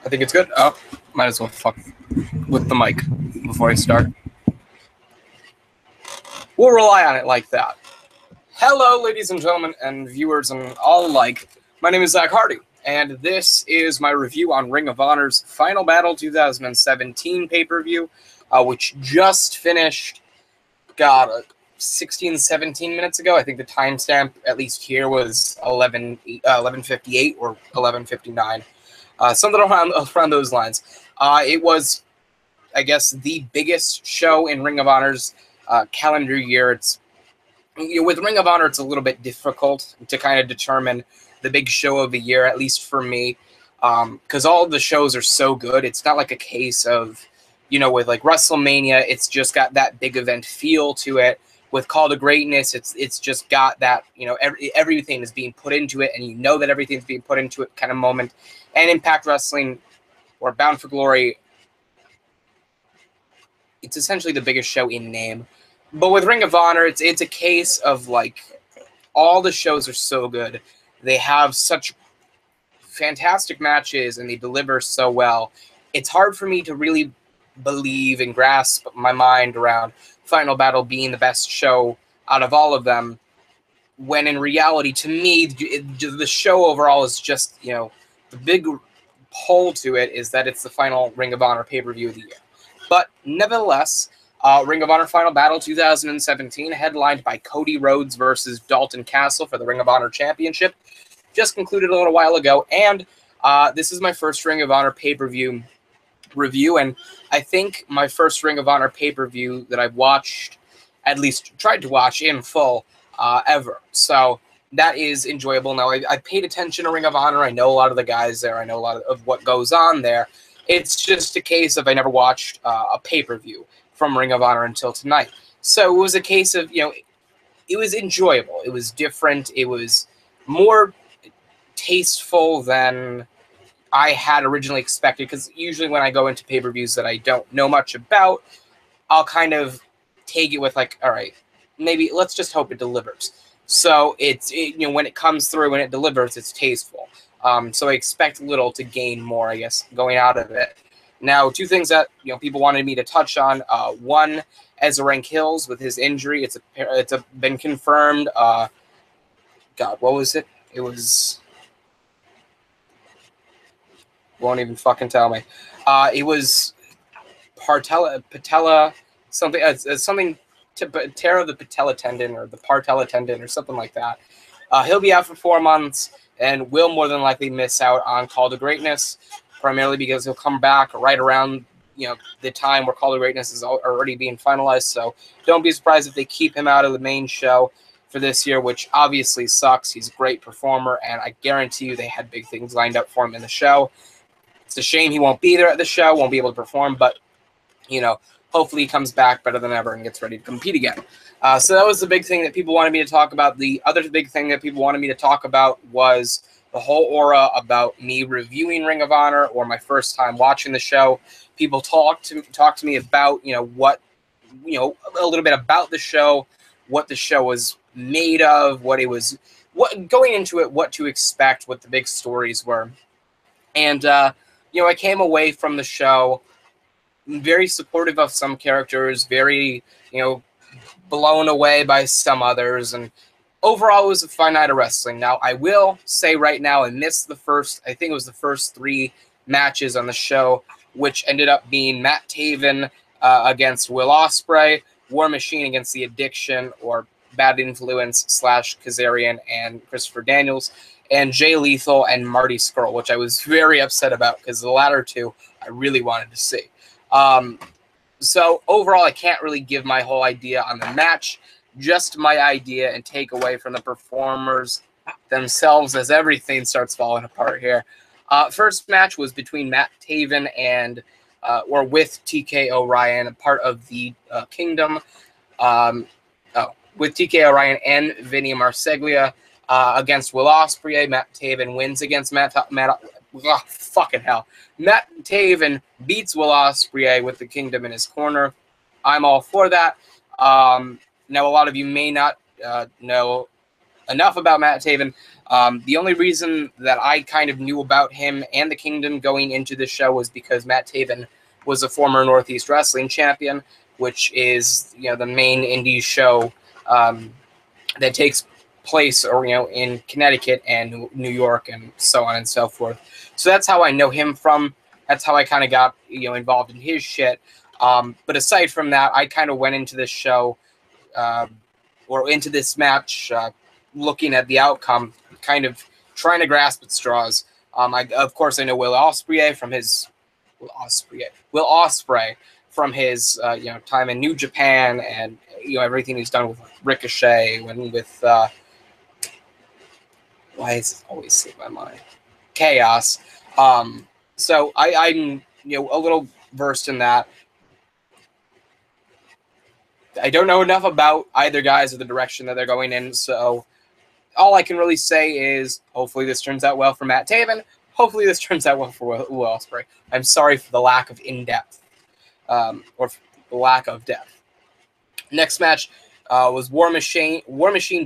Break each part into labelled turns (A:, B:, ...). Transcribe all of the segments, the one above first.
A: I think it's good. Oh, might as well fuck with the mic before I start. We'll rely on it like that. Hello, ladies and gentlemen, and viewers and all alike. My name is Zack Hardy, and this is my review on Ring of Honor's Final Battle 2017 pay-per-view, which just finished, 16, 17 minutes ago. I think the timestamp, at least here, was 11:58 or 11:59. Something around those lines. It was, I guess, the biggest show in Ring of Honor's calendar year. It's with Ring of Honor, it's a little bit difficult to kind of determine the big show of the year, at least for me, because all of the shows are so good. It's not like a case of, with like WrestleMania, it's just got that big event feel to it. With Call to Greatness, it's just got that, everything is being put into it, and that everything's being put into it kind of moment. And Impact Wrestling, or Bound for Glory, it's essentially the biggest show in name. But with Ring of Honor, it's a case of, like, all the shows are so good. They have such fantastic matches, and they deliver so well. It's hard for me to really believe and grasp my mind around Final Battle being the best show out of all of them, when in reality, to me, the show overall is just, the big pull to it is that it's the final Ring of Honor pay-per-view of the year. But nevertheless, Ring of Honor Final Battle 2017, headlined by Cody Rhodes versus Dalton Castle for the Ring of Honor Championship, just concluded a little while ago, and this is my first Ring of Honor pay-per-view review, and I think my first Ring of Honor pay-per-view that I've watched, at least tried to watch in full, ever. So that is enjoyable. Now, I paid attention to Ring of Honor. I know a lot of the guys there. I know a lot of what goes on there. It's just a case of I never watched a pay-per-view from Ring of Honor until tonight. So it was a case of, it was enjoyable. It was different. It was more tasteful than I had originally expected, because usually when I go into pay-per-views that I don't know much about, I'll kind of take it with, like, all right, maybe let's just hope it delivers. So when it comes through and it delivers, it's tasteful. So I expect little to gain more, I guess, going out of it. Now, two things that people wanted me to touch on. One, Ezra Hills with his injury. It's been confirmed. God, what was it? It was. Won't even fucking tell me. It was patella something. Something. Tear of the patella tendon or the patella tendon or something like that. He'll be out for 4 months and will more than likely miss out on Call to Greatness, primarily because he'll come back right around the time where Call to Greatness is already being finalized. So don't be surprised if they keep him out of the main show for this year, which obviously sucks. He's a great performer, and I guarantee you they had big things lined up for him in the show. It's a shame he won't be there at the show, won't be able to perform, but hopefully he comes back better than ever and gets ready to compete again. So that was the big thing that people wanted me to talk about. The other big thing that people wanted me to talk about was the whole aura about me reviewing Ring of Honor, or my first time watching the show. People talk to me about what a little bit about the show, what the show was made of, what going into it, what to expect, what the big stories were, and I came away from the show very supportive of some characters, very, blown away by some others, and overall it was a fun night of wrestling. Now, I will say right now, I missed the first 3 matches on the show, which ended up being Matt Taven against Will Ospreay, War Machine against The Addiction, or Bad Influence / Kazarian and Christopher Daniels, and Jay Lethal and Marty Scurll, which I was very upset about, because the latter two I really wanted to see. So overall, I can't really give my whole idea on the match, just my idea and takeaway from the performers themselves, as everything starts falling apart here. First match was between Matt Taven and, or with TK O'Ryan, part of the Kingdom, with TK O'Ryan and Vinny Marseglia against Will Ospreay. Matt Taven wins against fucking hell. Matt Taven beats Will Ospreay with the Kingdom in his corner. I'm all for that. Now, a lot of you may not know enough about Matt Taven. The only reason that I kind of knew about him and the Kingdom going into this show was because Matt Taven was a former Northeast Wrestling champion, which is, you know, the main indie show that takes place, or, you know, in Connecticut and New York and so on and so forth. So that's how I know him from. That's how I kind of got, you know, involved in his shit. But aside from that, I kind of went into this show or into this match looking at the outcome, kind of trying to grasp at straws. Of course, I know Will Ospreay from his you know, time in New Japan, and, you know, everything he's done with Ricochet, and with why is it always slipped my mind? Chaos. So I'm, you know, a little versed in that. I don't know enough about either guys or the direction that they're going in, so all I can really say is hopefully this turns out well for Matt Taven. Hopefully this turns out well for Will Ospreay. I'm sorry for the lack of in-depth or the lack of depth. Next match was War Machine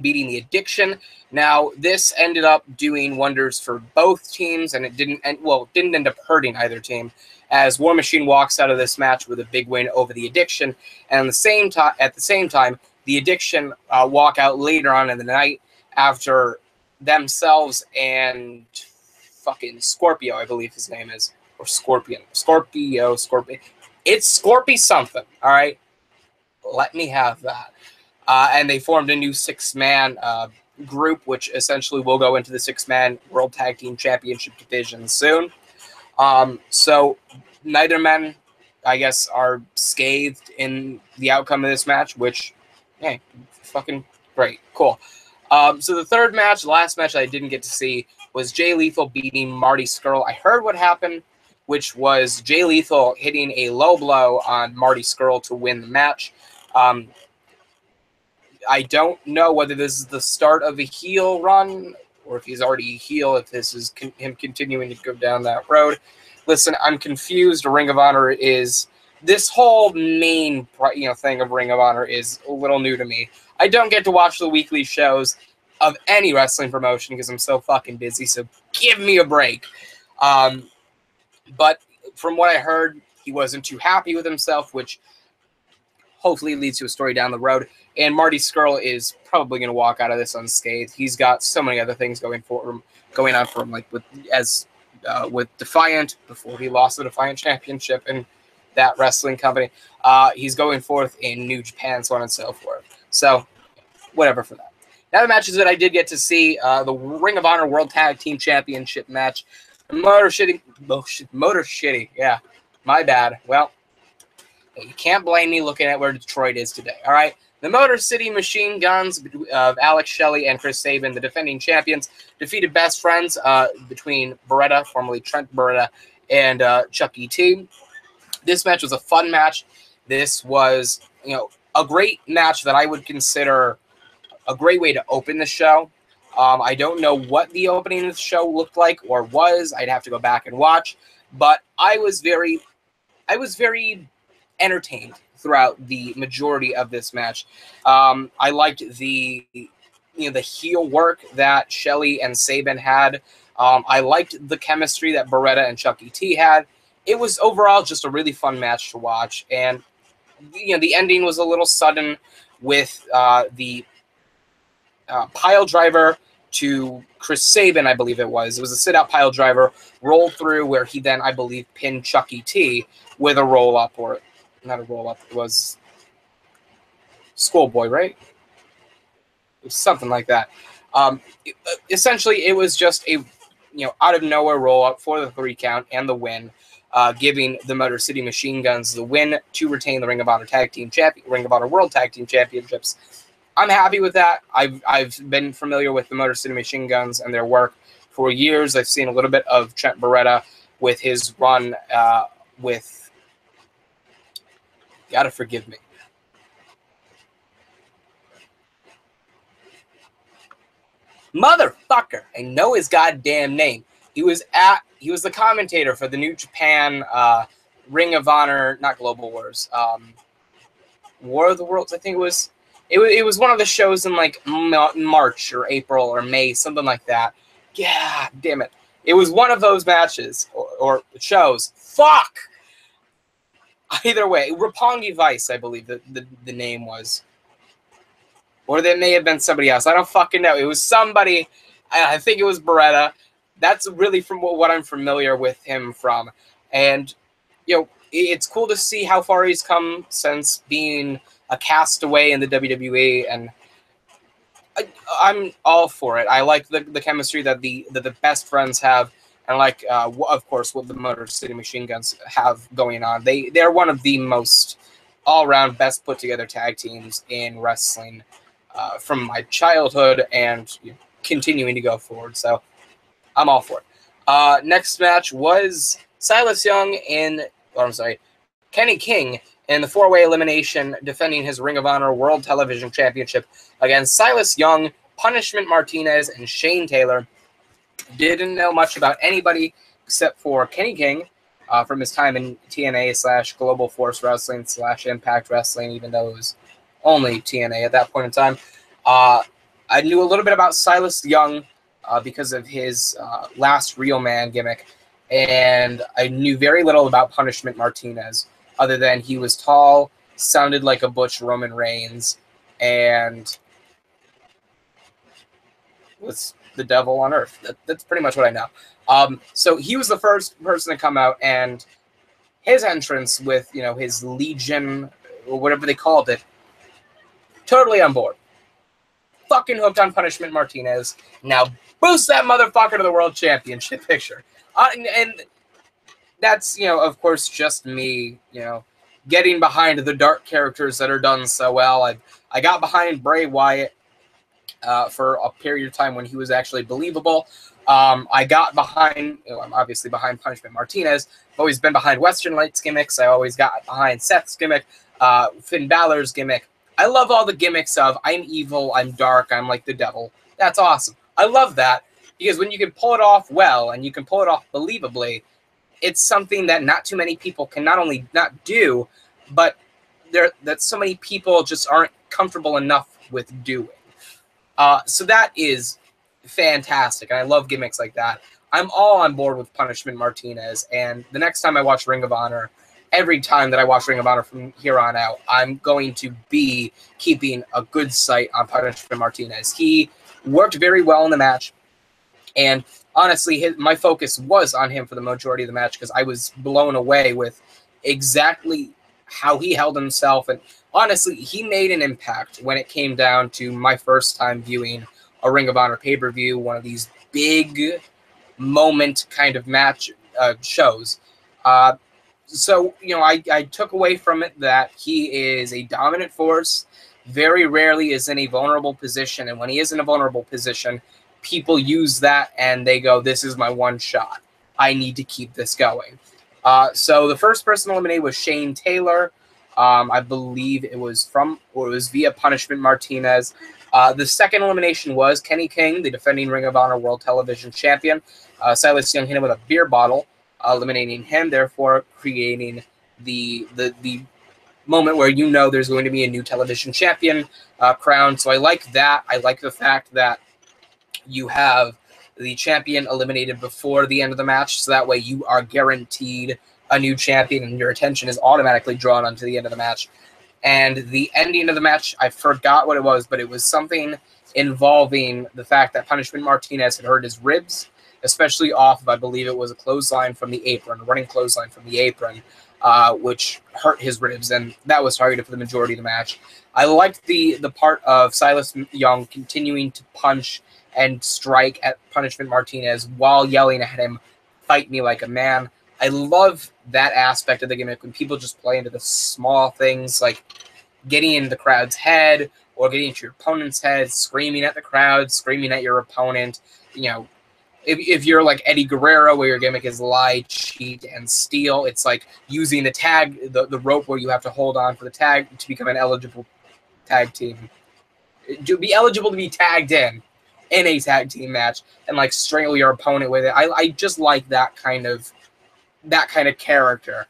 A: beating the Addiction. Now, this ended up doing wonders for both teams, and it didn't end up hurting either team, as War Machine walks out of this match with a big win over the Addiction, and at the same time, the Addiction walk out later on in the night after themselves and fucking Scorpio, I believe his name is, or Scorpion. Scorpio. It's Scorpy something, all right? Let me have that. And they formed a new six-man group, which essentially will go into the six-man World Tag Team Championship division soon. So neither men, I guess, are scathed in the outcome of this match, which, hey, fucking great. Cool. So the third match, the last match I didn't get to see, was Jay Lethal beating Marty Scurll. I heard what happened, which was Jay Lethal hitting a low blow on Marty Scurll to win the match. I don't know whether this is the start of a heel run or if he's already a heel, if this is him continuing to go down that road. Listen, I'm confused. Ring of Honor is... This whole main, you know, thing of Ring of Honor is a little new to me. I don't get to watch the weekly shows of any wrestling promotion because I'm so fucking busy, so give me a break. But from what I heard, he wasn't too happy with himself, which hopefully leads to a story down the road. And Marty Scurll is probably going to walk out of this unscathed. He's got so many other things going on for him, like with Defiant, before he lost the Defiant Championship in that wrestling company. He's going forth in New Japan, so on and so forth. So, whatever for that. Now the matches that I did get to see, the Ring of Honor World Tag Team Championship match. Motor Shitty. Yeah, my bad. Well, you can't blame me looking at where Detroit is today, all right? The Motor City Machine Guns of Alex Shelley and Chris Sabin, the defending champions, defeated Best Friends between Beretta, formerly Trent Beretta, and Chuck E.T. This match was a fun match. This was, you know, a great match that I would consider a great way to open the show. I don't know what the opening of the show looked like or was. I'd have to go back and watch. But I was very entertained throughout the majority of this match. I liked the heel work that Shelley and Sabin had. I liked the chemistry that Beretta and Chuck E.T. had. It was overall just a really fun match to watch. And the ending was a little sudden with the pile driver to Chris Sabin, I believe it was. It was a sit-out pile driver, roll through, where he then, I believe, pinned Chuck E.T. with a roll-up, or not a roll-up, it was Schoolboy, right? It was something like that. Essentially, it was just a out-of-nowhere roll-up for the 3 count and the win, giving the Motor City Machine Guns the win to retain the Ring of Honor World Tag Team Championships. I'm happy with that. I've been familiar with the Motor City Machine Guns and their work for years. I've seen a little bit of Trent Beretta with his run with... Gotta forgive me. Motherfucker! I know his goddamn name. He was the commentator for the New Japan Ring of Honor, not Global Wars, War of the Worlds, I think it was. It was one of the shows in like March or April or May, something like that. Yeah, damn it. It was one of those matches or shows. Fuck! Either way, Roppongi Vice, I believe the name was. Or there may have been somebody else. I don't fucking know. It was somebody. I think it was Beretta. That's really from what I'm familiar with him from. And, you know, it's cool to see how far he's come since being a castaway in the WWE. And I'm all for it. I like the chemistry that the best friends have. And like, of course, what the Motor City Machine Guns have going on. They're one of the most all-around best put-together tag teams in wrestling from my childhood and continuing to go forward. So I'm all for it. Next match was Silas Young Kenny King in the four-way elimination, defending his Ring of Honor World Television Championship against Silas Young, Punishment Martinez, and Shane Taylor. Didn't know much about anybody except for Kenny King from his time in TNA / Global Force Wrestling / Impact Wrestling, even though it was only TNA at that point in time. I knew a little bit about Silas Young because of his Last Real Man gimmick, and I knew very little about Punishment Martinez, other than he was tall, sounded like a butch Roman Reigns, and was the devil on earth. That's pretty much what I know. So he was the first person to come out, and his entrance with, his Legion, or whatever they called it, totally on board. Fucking hooked on Punishment Martinez. Now boost that motherfucker to the World Championship picture. And that's, of course, just me, getting behind the dark characters that are done so well. I got behind Bray Wyatt for a period of time when he was actually believable. I got behind, I'm obviously behind Punishment Martinez. I've always been behind Western Lights gimmicks. I always got behind Seth's gimmick, Finn Balor's gimmick. I love all the gimmicks of I'm evil, I'm dark, I'm like the devil. That's awesome. I love that because when you can pull it off well and you can pull it off believably, it's something that not too many people can not only not do, but that so many people just aren't comfortable enough with doing. So that is fantastic, and I love gimmicks like that. I'm all on board with Punishment Martinez, and the next time I watch Ring of Honor, every time that I watch Ring of Honor from here on out, I'm going to be keeping a good sight on Punishment Martinez. He worked very well in the match, and honestly, my focus was on him for the majority of the match because I was blown away with exactly how he held himself. And honestly, he made an impact when it came down to my first time viewing a Ring of Honor pay-per-view, one of these big moment kind of match shows. So, I took away from it that he is a dominant force, very rarely is in a vulnerable position. And when he is in a vulnerable position, people use that and they go, this is my one shot. I need to keep this going. So the first person eliminated was Shane Taylor. I believe it was via Punishment Martinez. The second elimination was Kenny King, the defending Ring of Honor World Television Champion. Silas Young hit him with a beer bottle, eliminating him, therefore creating the moment where there's going to be a new television champion crowned. So I like that. I like the fact that you have the champion eliminated before the end of the match, so that way you are guaranteed a new champion and your attention is automatically drawn onto the end of the match. And the ending of the match, I forgot what it was, but it was something involving the fact that Punishment Martinez had hurt his ribs, especially off of, I believe it was a clothesline from the apron, a running clothesline from the apron, which hurt his ribs, and that was targeted for the majority of the match. I liked the part of Silas Young continuing to punch and strike at Punishment Martinez while yelling at him, "Fight me like a man." I love that aspect of the gimmick when people just play into the small things like getting into the crowd's head or getting into your opponent's head, screaming at the crowd, screaming at your opponent. If you're like Eddie Guerrero, where your gimmick is lie, cheat, and steal, it's like using the tag, the rope where you have to hold on for the tag to become an eligible tag team. To be eligible to be tagged in a tag team match and like strangle your opponent with it. I just like that kind of character.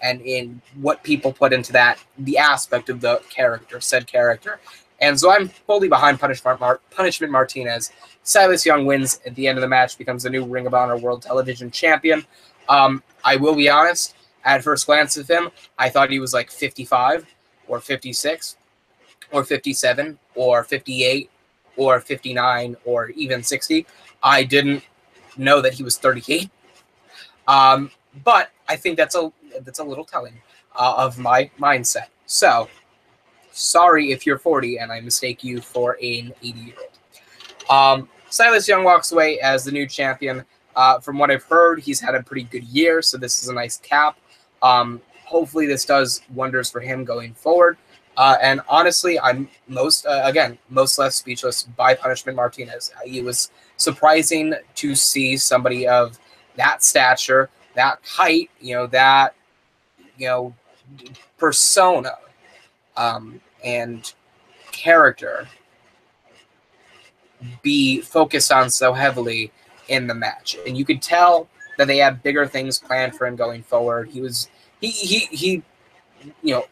A: and in what people put into that, the aspect of the said character. And so I'm fully behind Punishment Martinez. Silas Young wins at the end of the match, becomes the new Ring of Honor World Television Champion. I will be honest, at first glance of him, I thought he was like 55 or 56 or 57 or 58 or 59 or even 60. I didn't know that he was 38. But I think that's a little telling of my mindset. So, sorry if you're 40 and I mistake you for an 80-year-old. Silas Young walks away as the new champion. From what I've heard, he's had a pretty good year, so this is a nice cap. Hopefully this does wonders for him going forward. And honestly, I'm most left speechless by Punishment Martinez. It was surprising to see somebody of that stature, that height, that persona, and character be focused on so heavily in the match. And you could tell that they had bigger things planned for him going forward. He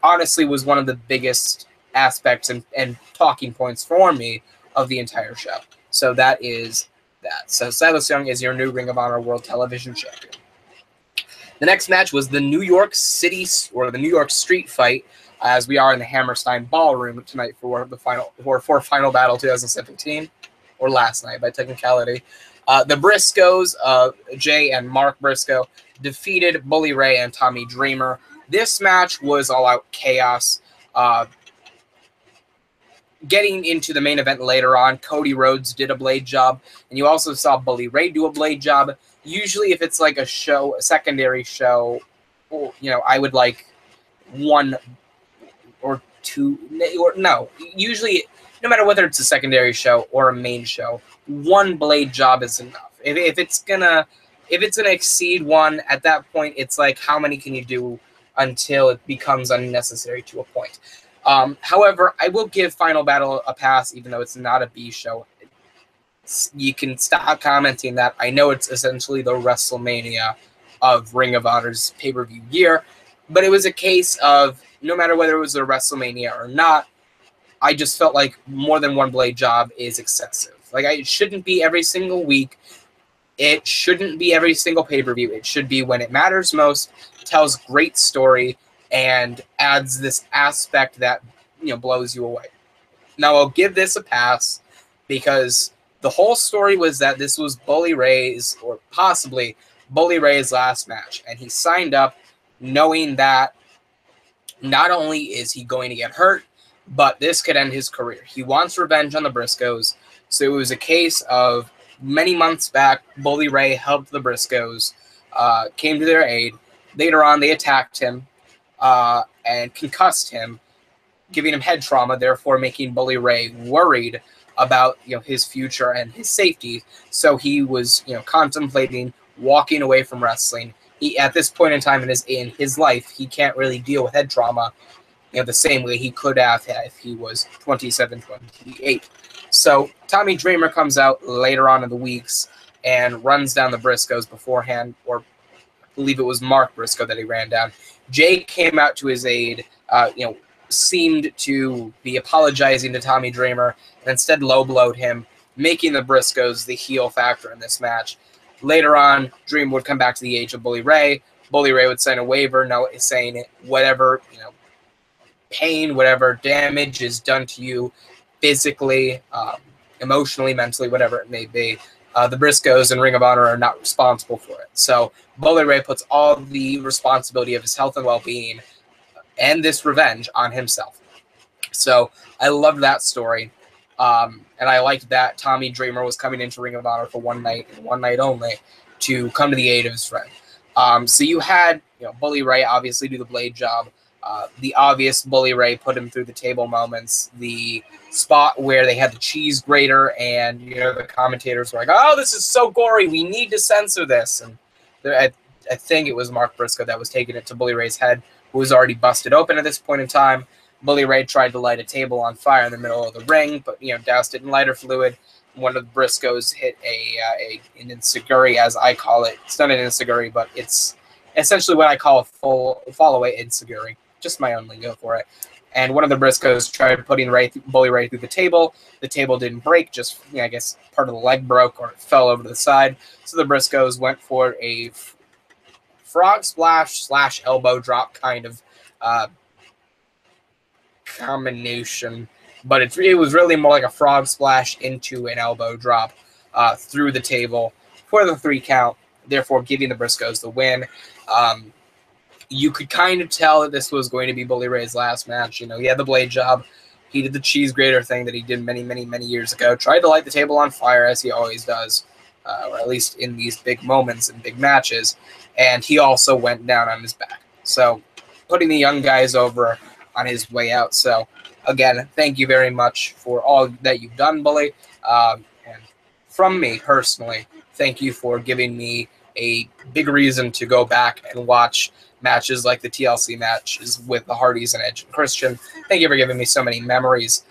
A: honestly was one of the biggest aspects and talking points for me of the entire show. So that is that. So Silas Young is your new Ring of Honor World Television Champion. The next match was the New York City or the New York Street Fight, as we are in the Hammerstein Ballroom tonight for Final Battle 2017, or last night by technicality. The Briscoes, Jay and Mark Briscoe, defeated Bully Ray and Tommy Dreamer. This match was all-out chaos. Getting into the main event later on, Cody Rhodes did a blade job, and you also saw Bully Ray do a blade job. Usually if it's like a secondary show, I would like one or two, or no. Usually, no matter whether it's a secondary show or a main show, one blade job is enough. If it's gonna exceed one, at that point, it's like, how many can you do until it becomes unnecessary to a point? However, I will give Final Battle a pass, even though it's not a B show. You can stop commenting that. I know it's essentially the WrestleMania of Ring of Honor's pay-per-view year, but it was a case of no matter whether it was a WrestleMania or not, I just felt like more than one blade job is excessive. Like, it shouldn't be every single week. It shouldn't be every single pay-per-view. It should be when it matters most, tells great story, and adds this aspect that, blows you away. Now, I'll give this a pass because the whole story was that this was Bully Ray's, or possibly Bully Ray's last match, and he signed up knowing that not only is he going to get hurt, but this could end his career. He wants revenge on the Briscoes, so it was a case of many months back, Bully Ray helped the Briscoes, came to their aid. Later on, they attacked him and concussed him, giving him head trauma, therefore making Bully Ray worried about his future and his safety. So he was contemplating walking away from wrestling. He, at this point in time in his life, he can't really deal with head trauma the same way he could have if he was 27, 28. So Tommy Dreamer comes out later on in the weeks and runs down the Briscoes beforehand, or I believe it was Mark Briscoe that he ran down. Jay came out to his aid, seemed to be apologizing to Tommy Dreamer, and instead low-blowed him, making the Briscoes the heel factor in this match. Later on, Dream would come back to the age of Bully Ray. Bully Ray would sign a waiver, saying whatever pain, whatever damage is done to you physically, emotionally, mentally, whatever it may be, the Briscoes and Ring of Honor are not responsible for it. So Bully Ray puts all the responsibility of his health and well-being and this revenge on himself. So I loved that story. And I liked that Tommy Dreamer was coming into Ring of Honor for one night and one night only to come to the aid of his friend. So you had Bully Ray obviously do the blade job. The obvious Bully Ray put him through the table moments. The spot where they had the cheese grater and the commentators were like, "Oh, this is so gory. We need to censor this." And I think it was Mark Briscoe that was taking it to Bully Ray's head, who was already busted open at this point in time. Bully Ray tried to light a table on fire in the middle of the ring, but doused it in lighter fluid. One of the Briscoes hit an enziguri, as I call it. It's not an enziguri, but it's essentially what I call a full fall away insecurity. Just my own lingo for it. And one of the Briscoes tried putting Bully right through the table. The table didn't break, just, I guess part of the leg broke or it fell over to the side. So the Briscoes went for a frog splash / elbow drop kind of combination. But it was really more like a frog splash into an elbow drop through the table for the 3 count, therefore giving the Briscoes the win. You could kind of tell that this was going to be Bully Ray's last match. He had the blade job. He did the cheese grater thing that he did many, many, many years ago. Tried to light the table on fire, as he always does, or at least in these big moments and big matches. And he also went down on his back. So putting the young guys over on his way out. So, again, thank you very much for all that you've done, Bully. And from me, personally, thank you for giving me a big reason to go back and watch matches like the TLC matches with the Hardys and Edge and Christian. Thank you for giving me so many memories.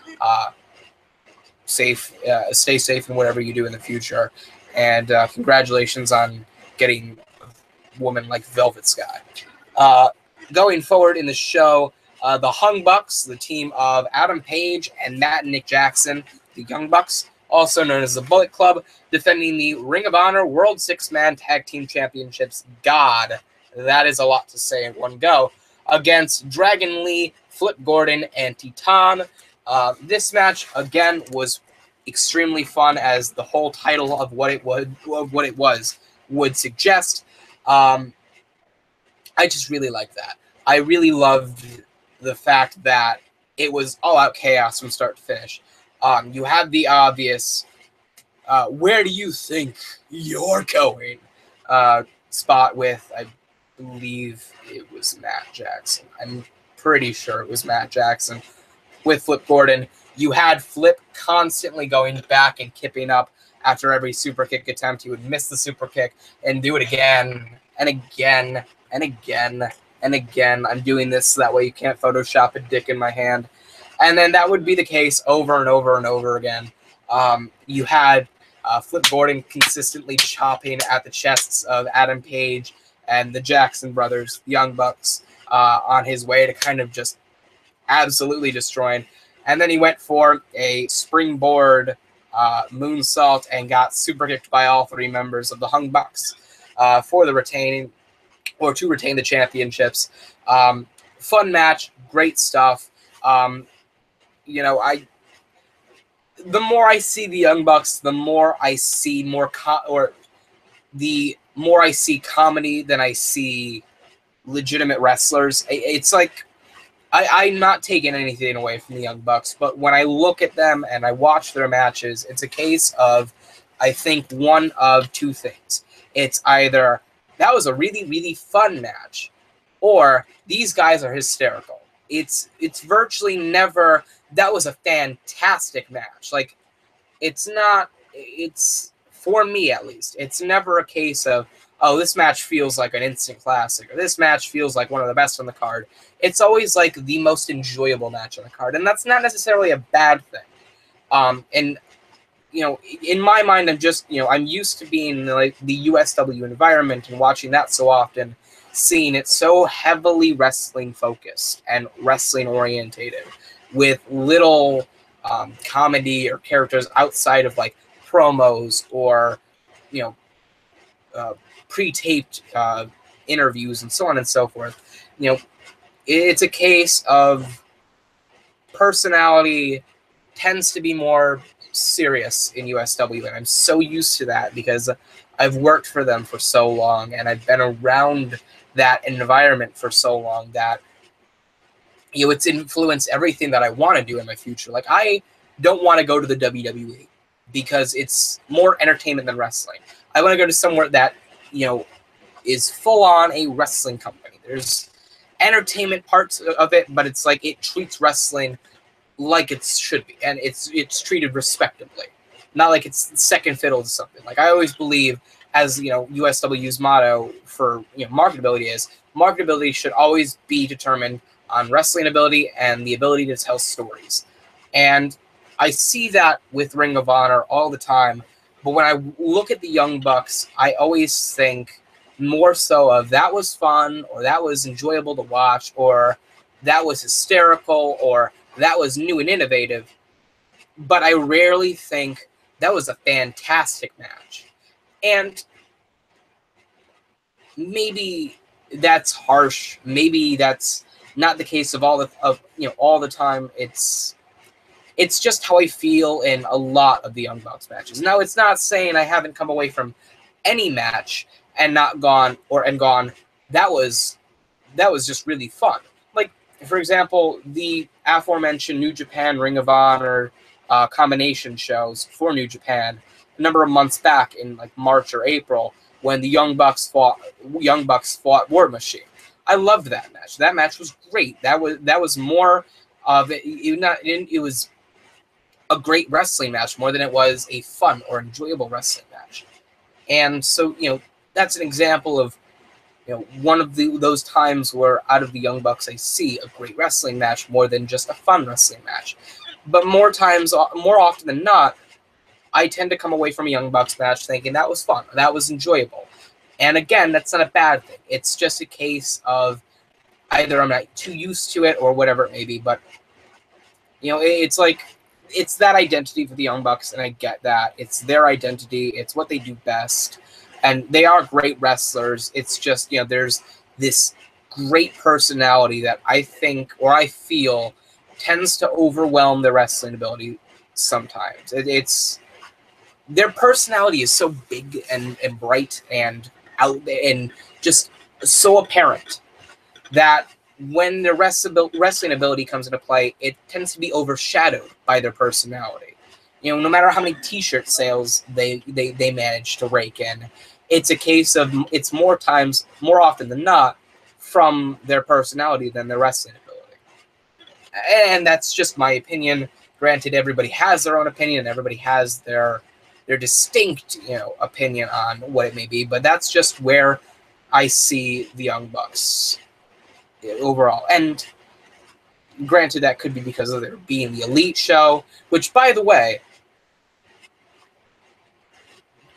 A: Stay safe in whatever you do in the future. And congratulations on getting a woman like Velvet Sky. Going forward in the show, the Hung Bucks, the team of Adam Page and Matt and Nick Jackson, the Young Bucks, also known as the Bullet Club, defending the Ring of Honor World 6-Man Tag Team Championships. God, that is a lot to say in one go. Against Dragon Lee, Flip Gordon, and Titan. This match, again, was extremely fun, as the whole title of what it was would suggest. I just really like that. I really loved the fact that it was all-out chaos from start to finish. You had the obvious, where do you think you're going, spot with, I believe it was Matt Jackson. I'm pretty sure it was Matt Jackson with Flip Gordon. You had Flip constantly going back and kipping up after every super kick attempt. He would miss the super kick and do it again and again and again and again. I'm doing this so that way you can't Photoshop a dick in my hand. And then that would be the case over and over and over again. You had Flip Gordon consistently chopping at the chests of Adam Page and the Jackson brothers, the Young Bucks, on his way to kind of just absolutely destroying. And then he went for a springboard moonsault and got super kicked by all 3 members of the Hung Bucks for the retaining, or to retain the championships. Fun match, great stuff. The more I see the Young Bucks, the more I see the more I see comedy than I see legitimate wrestlers. It's like I'm not taking anything away from the Young Bucks, but when I look at them and I watch their matches, it's a case of, I think, one of 2 things. It's either that was a really, really fun match, or these guys are hysterical. It's virtually never, that was a fantastic match. Like, it's for me at least, it's never a case of, oh, this match feels like an instant classic, or this match feels like one of the best on the card. It's always like the most enjoyable match on the card, and that's not necessarily a bad thing. In my mind, I'm used to being in like the USW environment and watching that so often, seeing it so heavily wrestling focused and wrestling orientated, with little comedy or characters outside of like promos or pre-taped interviews and so on and so forth. It's a case of personality tends to be more serious in USW, and I'm so used to that because I've worked for them for so long and I've been around that environment for so long that it's influenced everything that I want to do in my future. Like, I don't want to go to the WWE because it's more entertainment than wrestling. I want to go to somewhere that is full on a wrestling company. There's entertainment parts of it, but it's like it treats wrestling like it should be, and it's treated respectably, not like it's second fiddle to something. Like, I always believe, as USW's motto for marketability is, marketability should always be determined on wrestling ability and the ability to tell stories. And I see that with Ring of Honor all the time. But when I look at the Young Bucks, I always think more so of that was fun, or that was enjoyable to watch, or that was hysterical, or that was new and innovative. But I rarely think that was a fantastic match. And maybe that's harsh. Maybe that's not the case of all the time. It's just how I feel in a lot of the Young Bucks matches. Now, it's not saying I haven't come away from any match and not gone that was just really fun. Like, for example, the aforementioned New Japan Ring of Honor combination shows for New Japan a number of months back in like March or April, when the Young Bucks fought War Machine. I loved that match. That match was great. That was more of it. It was a great wrestling match more than it was a fun or enjoyable wrestling match. And so, that's an example of, one of those times where out of the Young Bucks I see a great wrestling match more than just a fun wrestling match. But more often than not, I tend to come away from a Young Bucks match thinking that was fun, that was enjoyable. And again, that's not a bad thing. It's just a case of either I'm not too used to it or whatever it may be. But, it's like, it's that identity for the Young Bucks, and I get that. It's their identity. It's what they do best. And they are great wrestlers. It's just, there's this great personality that I think, or I feel, tends to overwhelm their wrestling ability sometimes. Their personality is so big and bright and out there and just so apparent that when their wrestling ability comes into play, it tends to be overshadowed by their personality. No matter how many T-shirt sales they manage to rake in, it's a case of it's more often than not from their personality than their wrestling ability. And that's just my opinion. Granted, everybody has their own opinion, and everybody has their distinct, opinion on what it may be, but that's just where I see the Young Bucks overall. And granted, that could be because of their being the Elite show, which, by the way,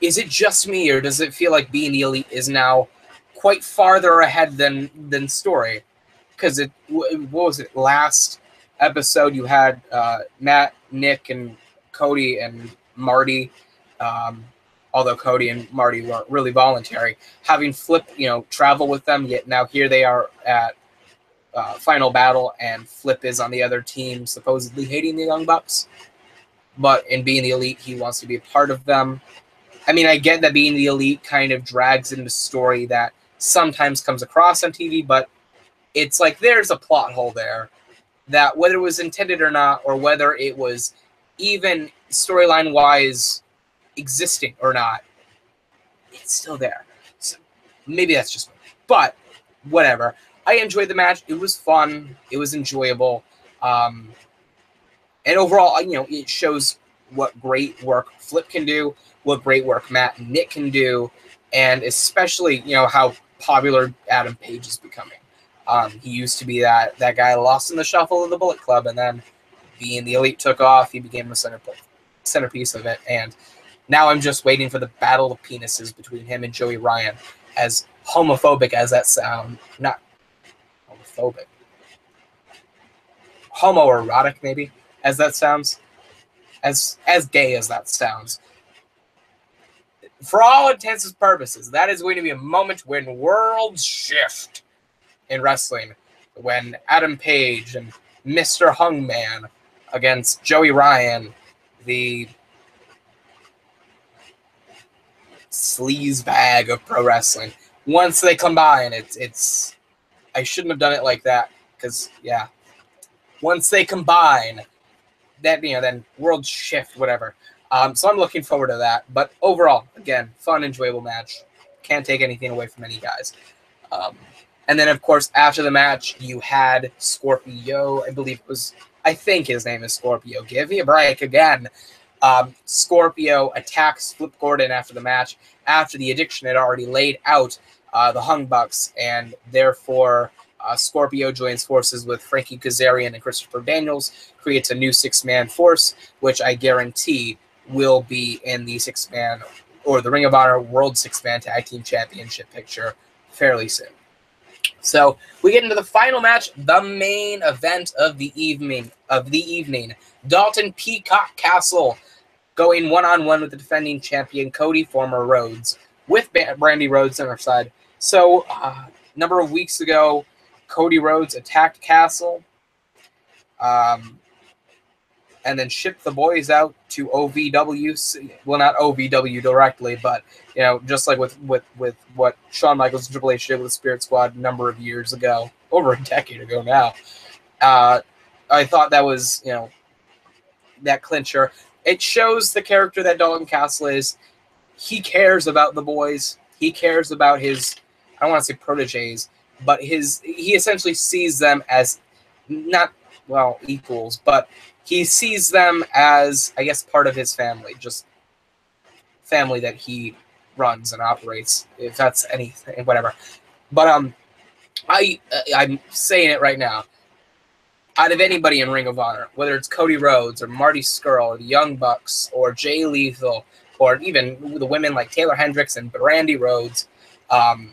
A: is it just me, or does it feel like being the Elite is now quite farther ahead than Story? Because what was it, last episode you had Matt, Nick, and Cody and Marty, although Cody and Marty weren't really voluntary, having Flip, travel with them, yet now here they are at Final Battle, and Flip is on the other team, supposedly hating the Young Bucks. But in being the Elite, he wants to be a part of them. I mean, I get that being the Elite kind of drags into story that sometimes comes across on TV, but it's like there's a plot hole there that, whether it was intended or not, or whether it was even storyline-wise existing or not, it's still there. So maybe that's just me. But whatever. I enjoyed the match. It was fun. It was enjoyable. And overall, it shows what great work Flip can do, what great work Matt and Nick can do, and especially, how popular Adam Page is becoming. He used to be that guy lost in the shuffle of the Bullet Club, and then being the Elite took off, he became the centerpiece of it. And now I'm just waiting for the battle of penises between him and Joey Ryan, as homophobic as that sound. Not homophobic. Homoerotic, maybe, as that sounds. As gay as that sounds. For all intents and purposes, that is going to be a moment when worlds shift in wrestling. When Adam Page and Mr. Hungman against Joey Ryan, the sleaze bag of pro wrestling. Once they combine, it's I shouldn't have done it like that, because, yeah. Once they combine, then worlds shift, whatever. So I'm looking forward to that. But overall, again, fun, enjoyable match. Can't take anything away from any guys. And then, of course, after the match, you had Scorpio. I think his name is Scorpio. Give me a break again. Scorpio attacks Flip Gordon after the match, after the Addiction had already laid out the Hung Bucks, and therefore Scorpio joins forces with Frankie Kazarian and Christopher Daniels, creates a new six-man force, which I guarantee will be in the six-man or the Ring of Honor World Six-Man Tag Team Championship picture fairly soon. So we get into the final match, the main event of the evening. Dalton Peacock Castle going one-on-one with the defending champion Cody, former Rhodes, with Brandy Rhodes on her side. So a number of weeks ago, Cody Rhodes attacked Castle, and then shipped the boys out to OVW. Well, not OVW directly, but just like with what Shawn Michaels and Triple H did with the Spirit Squad a number of years ago, over a decade ago now. I thought that was that clincher. It shows the character that Dalton Castle is. He cares about the boys. He cares about his, I don't want to say proteges, but he essentially sees them as not, well, equals, but he sees them as, I guess, part of his family, just family that he runs and operates, if that's anything, whatever. But I'm saying it right now. Out of anybody in Ring of Honor, whether it's Cody Rhodes or Marty Scurll or the Young Bucks or Jay Lethal or even the women like Taylor Hendricks and Brandy Rhodes, by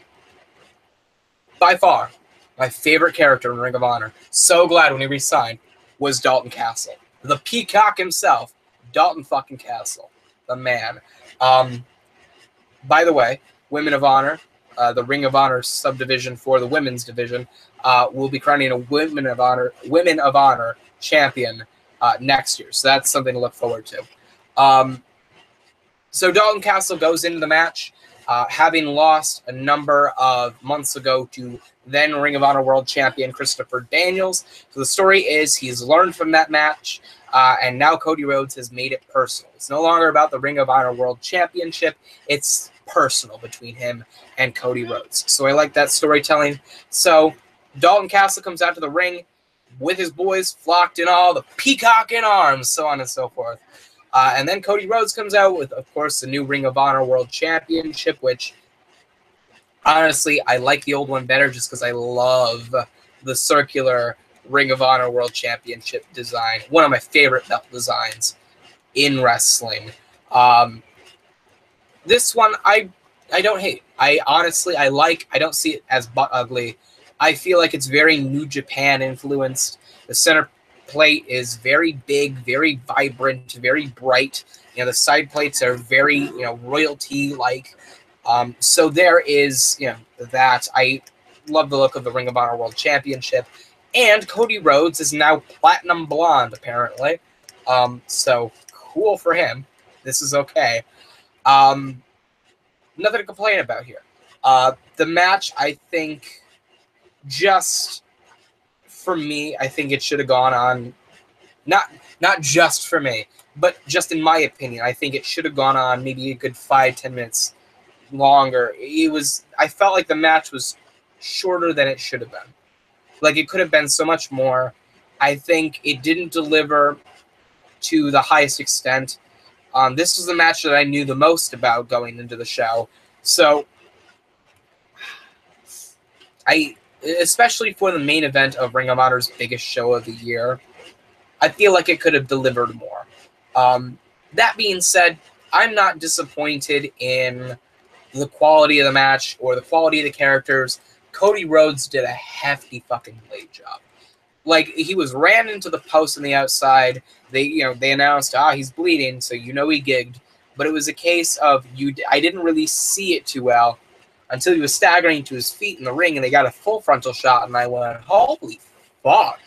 A: far, my favorite character in Ring of Honor, so glad when he re-signed, was Dalton Castle. The Peacock himself, Dalton fucking Castle, the man. By the way, Women of Honor, the Ring of Honor subdivision for the women's division, will be crowning a Women of Honor champion next year. So that's something to look forward to. So Dalton Castle goes into the match, having lost a number of months ago to then Ring of Honor World Champion Christopher Daniels. So the story is he's learned from that match, and now Cody Rhodes has made it personal. It's no longer about the Ring of Honor World Championship. It's personal between him and Cody Rhodes. So I like that storytelling. So Dalton Castle comes out to the ring with his boys flocked in all, the peacock in arms, so on and so forth. And then Cody Rhodes comes out with, of course, the new Ring of Honor World Championship, which, honestly, I like the old one better just because I love the circular Ring of Honor World Championship design. One of my favorite belt designs in wrestling. This one, I don't hate. I don't see it as butt ugly. I feel like it's very New Japan influenced. The center plate is very big, very vibrant, very bright. The side plates are very, royalty-like. So there is, that. I love the look of the Ring of Honor World Championship. And Cody Rhodes is now platinum blonde, apparently. So cool for him. This is okay. Nothing to complain about here. The match, I think, just for me, I think it should have gone on, not just for me, but just in my opinion, I think it should have gone on maybe a good 5-10 minutes longer. I felt like the match was shorter than it should have been. Like, it could have been so much more. I think it didn't deliver to the highest extent. This was the match that I knew the most about going into the show. So, especially for the main event of Ring of Honor's biggest show of the year, I feel like it could have delivered more. That being said, I'm not disappointed in the quality of the match or the quality of the characters. Cody Rhodes did a hefty fucking blade job. Like, he was ran into the post on the outside. They announced, he's bleeding, so he gigged. But it was a case of I didn't really see it too well until he was staggering to his feet in the ring, and they got a full frontal shot, and I went, holy fuck.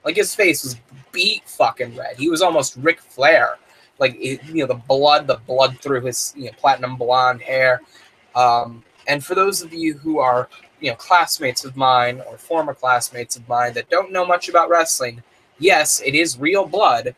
A: Like, his face was beat fucking red. He was almost Ric Flair. Like, the blood through his platinum blonde hair. And for those of you who are classmates of mine or former classmates of mine that don't know much about wrestling, yes, it is real blood.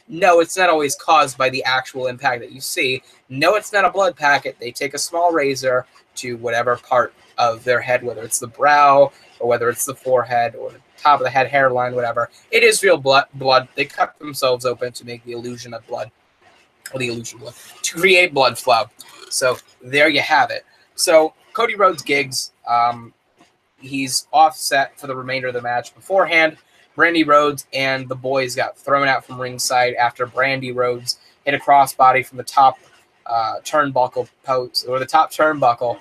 A: No, it's not always caused by the actual impact that you see. No, it's not a blood packet. They take a small razor to whatever part of their head, whether it's the brow or whether it's the forehead or the top of the head, hairline, whatever. It is real blood. They cut themselves open to make the illusion of blood, or the illusion of blood, to create blood flow. So there you have it. So Cody Rhodes gigs. He's offset for the remainder of the match. Beforehand, Brandy Rhodes and the boys got thrown out from ringside after Brandy Rhodes hit a crossbody from the top turnbuckle post, or the top turnbuckle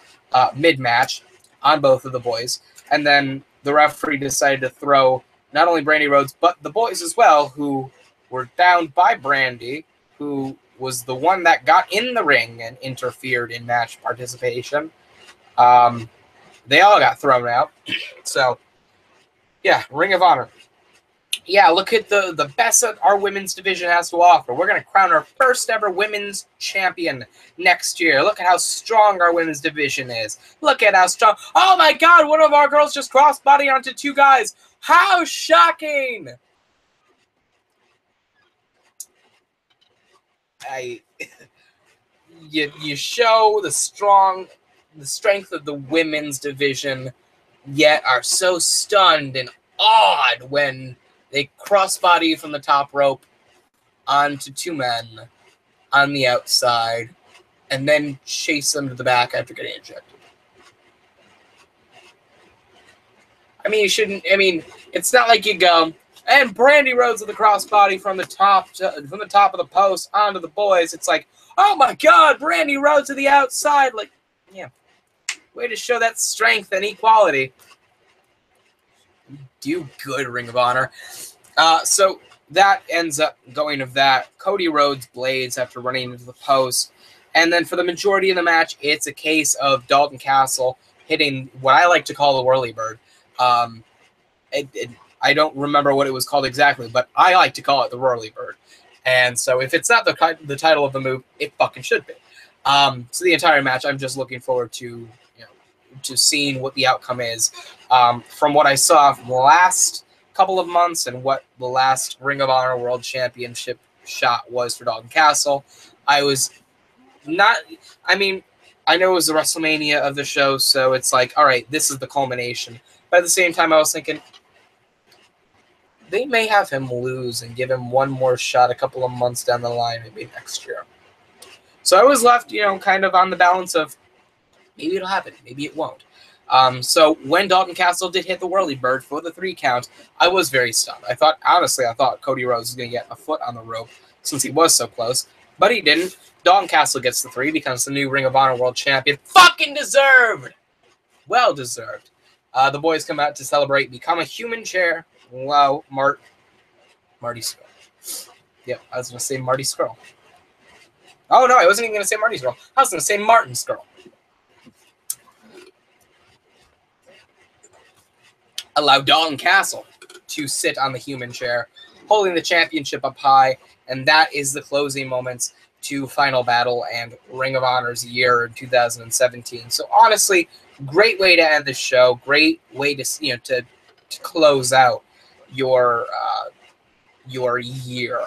A: mid-match on both of the boys. And then the referee decided to throw not only Brandy Rhodes, but the boys as well, who were down by Brandy, who was the one that got in the ring and interfered in match participation. They all got thrown out. So, yeah, Ring of Honor. Yeah, look at the best that our women's division has to offer. We're going to crown our first ever women's champion next year. Look at how strong our women's division is. Look at how strong. Oh my God, one of our girls just crossbody onto two guys. How shocking! You show the strength of the women's division, yet are so stunned and awed when they crossbody from the top rope onto two men on the outside and then chase them to the back after getting ejected. I mean, you shouldn't. I mean, it's not like you go and Brandy Rhodes with the crossbody from the top of the post onto the boys. It's like, oh my God, Brandy Rhodes to the outside. Like, yeah, way to show that strength and equality. Do good, Ring of Honor. So that ends up going of that. Cody Rhodes blades after running into the post. And then for the majority of the match, it's a case of Dalton Castle hitting what I like to call the whirly bird. I don't remember what it was called exactly, but I like to call it the whirly bird. And so if it's not the title of the move, it fucking should be. So the entire match, I'm just looking forward to seeing what the outcome is. From what I saw from the last couple of months and what the last Ring of Honor World Championship shot was for Dalton Castle, I was not. I mean, I know it was the WrestleMania of the show, so it's like, all right, this is the culmination. But at the same time, I was thinking they may have him lose and give him one more shot a couple of months down the line, maybe next year. So I was left, kind of on the balance of maybe it'll happen, maybe it won't. So when Dalton Castle did hit the whirly bird for the 3 count, I was very stunned. I thought Cody Rhodes was going to get a foot on the rope since he was so close, but he didn't. Dalton Castle gets the 3, becomes the new Ring of Honor World Champion. Fucking deserved! Well deserved. The boys come out to celebrate, become a human chair. Wow, Marty Scurll. Yep, I was going to say Marty Scurll. Oh, no, I wasn't even going to say Marty Scurll. I was going to say Martin Scurll. Allow Dalton Castle to sit on the human chair, holding the championship up high, and that is the closing moments to Final Battle and Ring of Honor's year in 2017. So honestly, great way to end the show. Great way to close out your year.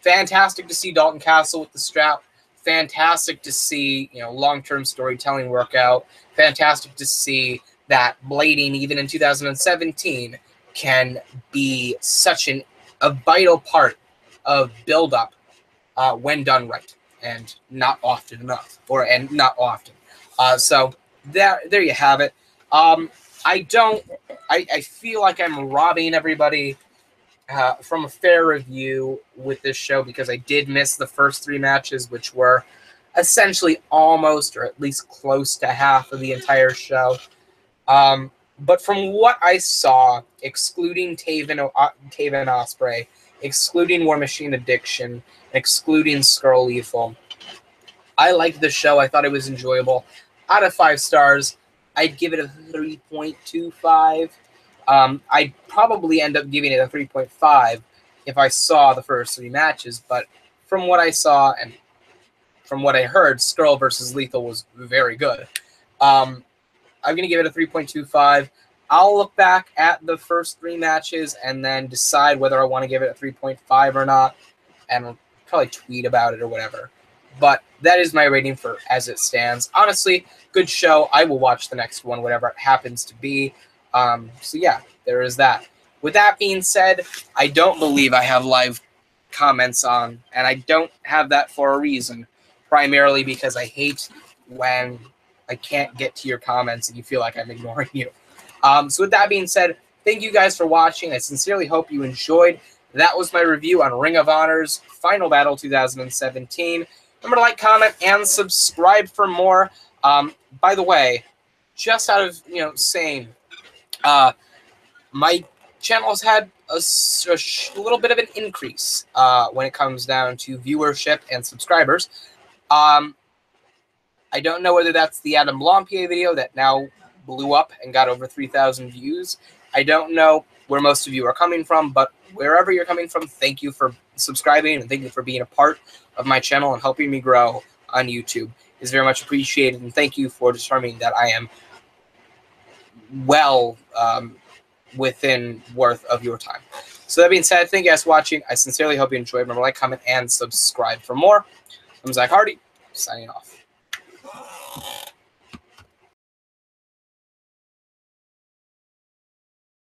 A: Fantastic to see Dalton Castle with the strap. Fantastic to see long-term storytelling work out. Fantastic to see that blading even in 2017 can be such a vital part of build-up when done right, and not often enough, and not often. So there you have it. I feel like I'm robbing everybody from a fair review with this show because I did miss the first 3 matches, which were essentially almost or at least close to half of the entire show. But from what I saw, excluding Taven Ospreay, excluding War Machine Addiction, excluding Skrull Lethal, I liked the show. I thought it was enjoyable. Out of 5 stars, I'd give it a 3.25. I'd probably end up giving it a 3.5 if I saw the first 3 matches. But from what I saw and from what I heard, Skrull versus Lethal was very good. I'm going to give it a 3.25. I'll look back at the first 3 matches and then decide whether I want to give it a 3.5 or not, and I'll probably tweet about it or whatever. But that is my rating for as it stands. Honestly, good show. I will watch the next one, whatever it happens to be. So yeah, there is that. With that being said, I don't believe I have live comments on, and I don't have that for a reason, primarily because I hate when I can't get to your comments and you feel like I'm ignoring you. So with that being said, thank you guys for watching. I sincerely hope you enjoyed. That was my review on Ring of Honor's Final Battle 2017. Remember to like, comment, and subscribe for more. By the way, just out of saying, my channel has had a little bit of an increase when it comes down to viewership and subscribers. I don't know whether that's the Adam Blampied video that now blew up and got over 3,000 views. I don't know where most of you are coming from, but wherever you're coming from, thank you for subscribing and thank you for being a part of my channel and helping me grow on YouTube. It's very much appreciated, and thank you for determining that I am well within worth of your time. So that being said, thank you guys for watching. I sincerely hope you enjoyed. Remember to like, comment, and subscribe for more. I'm Zack Hardy, signing off.